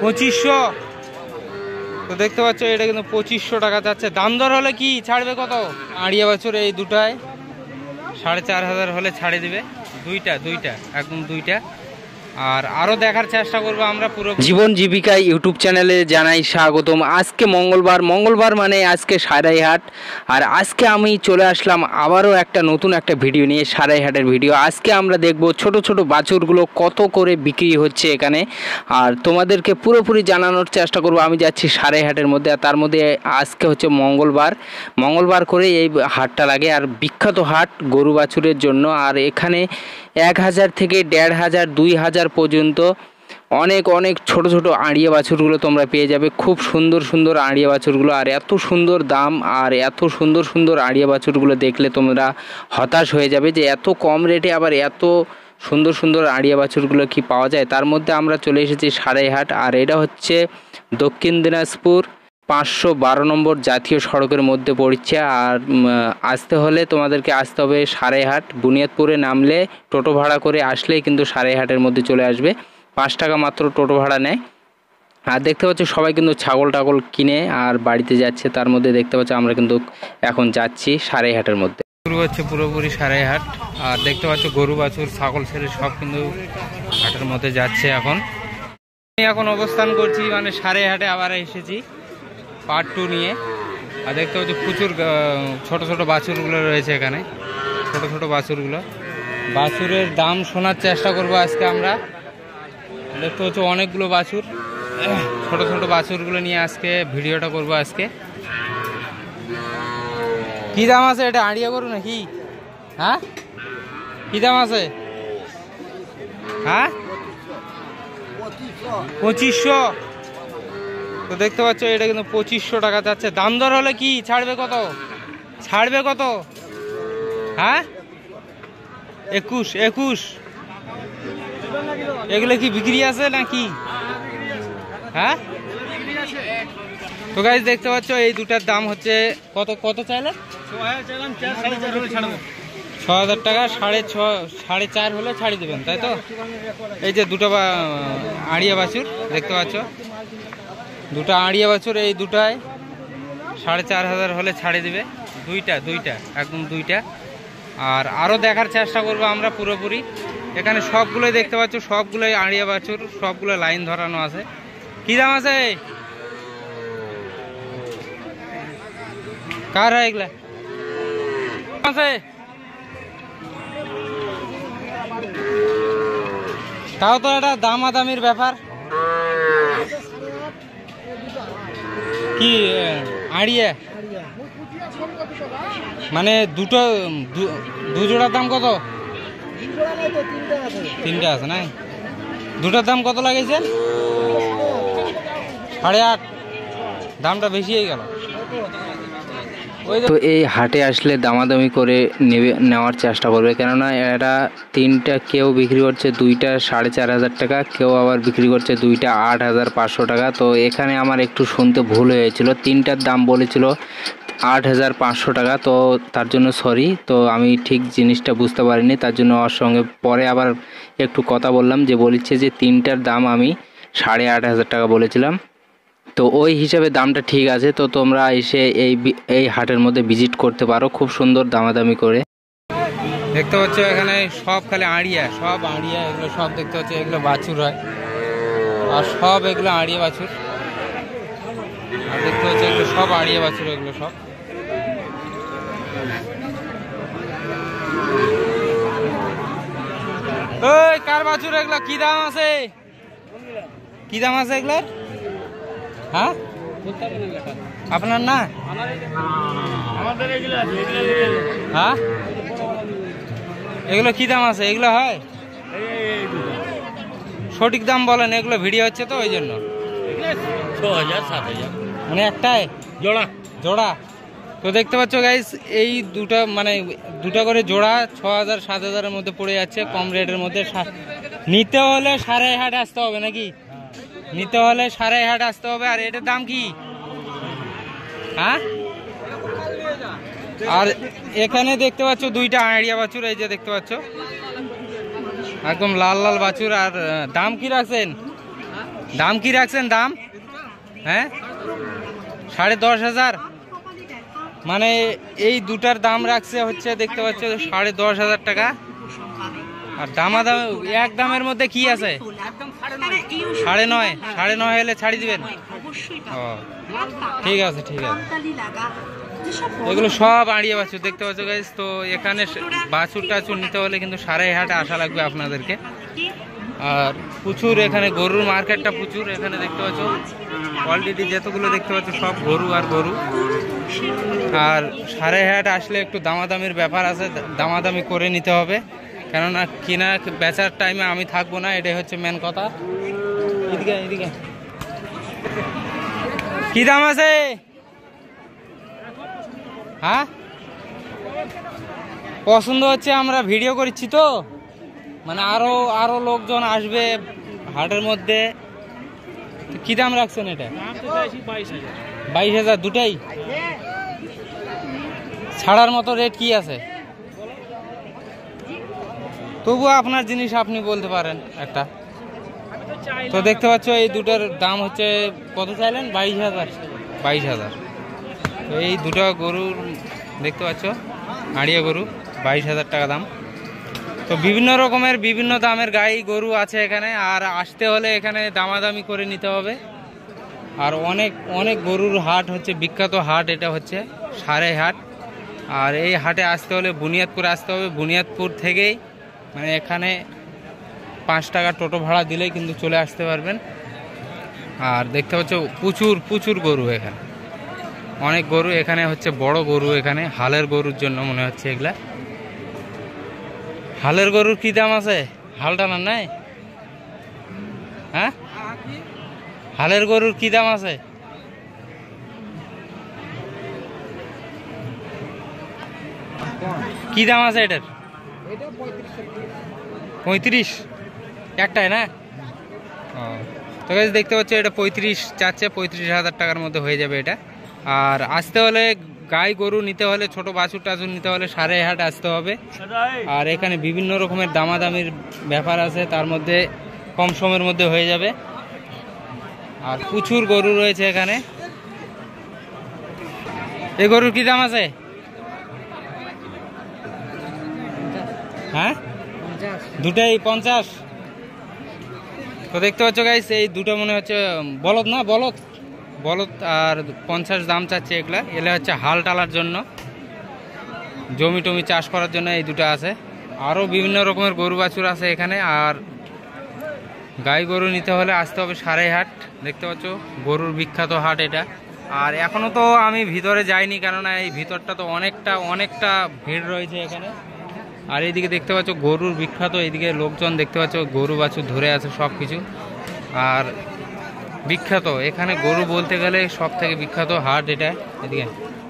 2500। তো দেখতে পাচ্ছ এটা কিন্তু 2500 টাকা যাচ্ছে। দাম দর হলে কি ছাড়বে কত? আড়িয়া বাছুর এই দুটায় 4500 হলে ছাড়ে দিবে। দুইটা একদম দুইটা। আর আরো দেখার চেষ্টা করবো আমরা পুরো জীবন জীবিকা ইউটিউব চ্যানেলে জানাই স্বাগতম। আজকে মঙ্গলবার মানে আজকে সারাইহাট। আর আজকে আমি চলে আসলাম আবারও নতুন একটা ভিডিও নিয়ে, সারাইহাটের ভিডিও। আজকে আমরা দেখব ছোট ছোট বাছুরগুলো কত করে বিক্রি হচ্ছে এখানে, আর তোমাদেরকে পুরোপুরি জানানোর চেষ্টা করব। আমি যাচ্ছি সারাইহাটের মধ্যে, আর তার মধ্যে আজকে হচ্ছে মঙ্গলবার করে এই হাটটা লাগে, আর বিখ্যাত হাট গরু বাছুরের জন্য। আর এখানে 1000 থেকে 1500 2000 পর্যন্ত অনেক ছোট আড়িয়া বাছুরগুলো তোমরা পেয়ে যাবে। খুব সুন্দর আড়িয়া বাছুরগুলো, আর এত সুন্দর দাম, আর এত সুন্দর আড়িয়া বাছুরগুলো দেখলে তোমরা হতাশ হয়ে যাবে যে এত কম রেটে আবার এত সুন্দর আড়িয়া বাছুরগুলো কি পাওয়া যায়। তার মধ্যে আমরা চলে এসেছি সারাইহাট, আর এটা হচ্ছে দক্ষিণ দিনাজপুর 512 নম্বর জাতীয় সড়কের মধ্যে পড়ছে। আর আসতে হলে তোমাদেরকে আসতে হবে সারাইহাট। বুনিয়াদপুরে নামলে টোটো ভাড়া করে আসলেই কিন্তু সারাইহাটের মধ্যে চলে আসবে। 5 টাকা মাত্র টোটো ভাড়া নেয়। আর দেখতে পাচ্ছ সবাই কিন্তু ছাগল কিনে আর বাড়িতে যাচ্ছে। তার মধ্যে দেখতে পাচ্ছ আমরা কিন্তু এখন যাচ্ছি সারাইহাটের মধ্যে। শুরু হচ্ছে পুরোপুরি সারাইহাট। আর দেখতে পাচ্ছ গরু বাছুর ছাগল ছেলে সব কিন্তু হাটের মধ্যে যাচ্ছে। এখন অবস্থান করছি মানে সারাইহাটে আবার এসেছি পার্ট 2 নিয়ে। আর দেখতে পাচ্ছি প্রচুর ছোট বাছুরগুলো রয়েছে এখানে। ছোট বাছুরের দাম শোনার চেষ্টা করবো আজকে আমরা। দেখতে পাচ্ছি অনেকগুলো বাছুর, ছোট বাছুরগুলো নিয়ে আজকে ভিডিওটা করবো। আজকে কি দাম আছে এটা? আড়িয়া গরু নাকি? হ্যাঁ, কি দাম আছে? হ্যাঁ, 2500। তো দেখতে পাচ্ছ এটা কিন্তু 2500 টাকা যাচ্ছে। দাম দর হলে কি ছাড়বে কত? হ্যাঁ, 21। এগুলো কি বিক্রি আছে নাকি? হ্যাঁ, তো গাইস দেখতে পাচ্ছ এই দুটার দাম হচ্ছে কত চাইলে? 6000 টাকা। 4.5 হলে ছাড়ি দেবেন, তাই তো? এই যে দুটো আড়িয়া বাছুর দেখতে পাচ্ছ, দুটো আড়িয়া বাছুর এই দুটায় 4500 হলে ছাড়ে দিবে। দুইটা একদম দুইটা। আর আরও দেখার চেষ্টা করবো আমরা পুরোপুরি। এখানে সবগুলোই দেখতে পাচ্ছ, সবগুলোই আড়িয়া বাছুর, সবগুলো লাইন ধরানো আছে। কি দাম আছে? কার হয় এগুলা আছে? তাও তো এটা দামাদামির ব্যাপার। কি আড়িয়া মানে দু জোড়ার দাম কত? 3টা আছে না? দুটার দাম কত লাগিয়েছেন? 8.5। দামটা বেশি হয়ে গেল। তো এই হাটে আসলে দামাদামি করে নেওয়ার চেষ্টা করবে, কেননা এরা 3টা কেউ বিক্রি করছে 2টা 4500 টাকা, কেউ আবার বিক্রি করছে 2টা 8500 টাকা। তো এখানে আমার একটু শুনতে ভুল হয়েছিল, 3টার দাম বলেছিল 8500 টাকা। তো তার জন্য সরি, তো আমি ঠিক জিনিসটা বুঝতে পারিনি, তার জন্য ওর সঙ্গে পরে আবার একটু কথা বললাম, যে বলেছে যে 3টার দাম আমি 8500 টাকা বলেছিলাম। তো ওই হিসাবে দামটা ঠিক আছে। তো তোমরা এসে এই হাটের মধ্যে ভিজিট করতে পারো, খুব সুন্দর দামাদামি করে। দেখতে পাচ্ছ এখানে সব খালি আড়িয়া, এগুলো সব দেখতে পাচ্ছ, এগুলো বাছুর হয়, আর সব এগুলো আড়িয়া বাছুর। আর দেখতে পাচ্ছ এগুলো সব আড়িয়া বাছুর, এগুলো সব। ওই কার বাছুর এগুলো? কি দাম আছে এগুলোর? হ্যাঁ, আপনার না? হ্যাঁ, এগুলো কি দাম আছে? এগুলো হয়? সঠিক দাম বলেন, এগুলো ভিডিও হচ্ছে তো ওই জন্য। 6000 7000 মানে একটাই জোড়া। তো দেখতে পাচ্ছ গাইস এই দুটা করে জোড়া 6000 7000-এর মধ্যে পড়ে যাচ্ছে, কম রেটের মধ্যে। নিতে হলে সারাইহাট আসতে হবে নাকি? নিতে হলে সারাইহাট আসতে হবে। আর এটার দাম কি? হ্যাঁ, আর এখানে দেখতে পাচ্ছ 2টা আড়িয়া বাছুর, এই যে দেখতে পাচ্ছ একদম লাল বাছুর। আর দাম কি রাখছেন? দাম কি রাখছেন দাম? হ্যাঁ 10,500। মানে এই দুটার দাম রাখছে হচ্ছে দেখতে পাচ্ছ 10,500 টাকা। আর দামাদাম এক দামের মধ্যে কি আছে? 9.5। 9.5 হলে ছাড়ি দিবেন? ও ঠিক আছে ঠিক আছে। এগুলো সব আড়িয়ে বাছুর দেখতে পাচ্ছ গাইস। তো এখানে বাছুর টাছুর নিতে হলে কিন্তু সারাইহাটে আসা লাগবে আপনাদেরকে। আর প্রচুর এখানে গরুর মার্কেটটা প্রচুর। এখানে দেখতে পাচ্ছ অলরেডি যতগুলো দেখতে পাচ্ছ সব গরু আর গরু। আর সারাইহাট আসলে একটু দামাদামির ব্যাপার আছে, দামাদামি করে নিতে হবে, কেননা কিনা বেচার টাইমে আমি থাকবো না, এটাই হচ্ছে মেন কথা। এদিকে এদিকে কি দাম আছে? হ্যাঁ পছন্দ হচ্ছে, আমরা ভিডিও করছি তো, মানে আরো লোকজন আসবে হাটের মধ্যে। কি দাম রাখছেন এটা? 22,000 দুটাই। ছাড়ার মতো রেট কি আছে? তবুও আপনার জিনিস আপনি বলতে পারেন একটা। তো দেখতে পাচ্ছ এই দুটার দাম হচ্ছে কত চাইলেন? 22,000। 22,000। তো এই দুটো গরুর দেখতে পাচ্ছ আড়িয়া গরু 22,000 টাকা দাম। তো বিভিন্ন রকমের বিভিন্ন দামের গাই গরু আছে এখানে। আর আসতে হলে এখানে দামাদামি করে নিতে হবে। আর অনেক অনেক গরুর হাট হচ্ছে, বিখ্যাত হাট এটা হচ্ছে সারাইহাট। আর এই হাটে আসতে হলে বুনিয়াদপুর আসতে হবে। বুনিয়াদপুর থেকেই মানে এখানে 5 টাকা টোটো ভাড়া দিলেই কিন্তু চলে আসতে পারবেন। আর দেখতে পাচ্ছ প্রচুর প্রচুর গরু এখানে, অনেক গরু এখানে হচ্ছে, বড় গরু এখানে হালের গরুর জন্য মনে হচ্ছে এগুলা। হালের গরুর কি দাম আছে? হাল টানার নাই? হ্যাঁ হালের গরুর কি দাম আছে? কি দাম আছে এটার? 35 একটাই না? ও তো গাইস দেখতে পাচ্ছ এটা 35 চাচ্ছে, 35,000 টাকার মধ্যে হয়ে যাবে এটা। আর আসতে হলে গাই গরু নিতে হলে, ছোট বাছুর টাছুর নিতে হলে সারাইহাট আসতে হবে। আর এখানে বিভিন্ন রকমের দামাদামির ব্যাপার আছে, তার মধ্যে কম সময়ের মধ্যে হয়ে যাবে। আর প্রচুর গরু রয়েছে এখানে। এই গরুর কি দাম আছে? হ্যাঁ দুটাই 50। তো দেখতে পাচ্ছ গাইস এই দুটো মনে হচ্ছে বলদ না, বলদ বলদ। আর 50 দাম চাচ্ছে এগুলা। এগুলা হচ্ছে হাল টালার জন্য, জমি টমি চাষ করার জন্য এই দুটো আছে। আরও বিভিন্ন রকমের গরু বাছুর আছে এখানে। আর গাই গরু নিতে হলে আসতে হবে সারাইহাট। দেখতে পাচ্ছ গরুর বিখ্যাত হাট এটা। আর এখনও তো আমি ভিতরে যাইনি, কেননা এই ভিতরটা তো অনেকটা ভিড় রয়েছে এখানে। আর এইদিকে দেখতে পাচ্ছ গরুর বিখ্যাত, এইদিকে লোকজন দেখতে পাচ্ছ গরু বাছুর ধরে আছে সব কিছু। আর বিখ্যাত এখানে গরু বলতে গেলে সব থেকে বিখ্যাত হাট এটা। এদিকে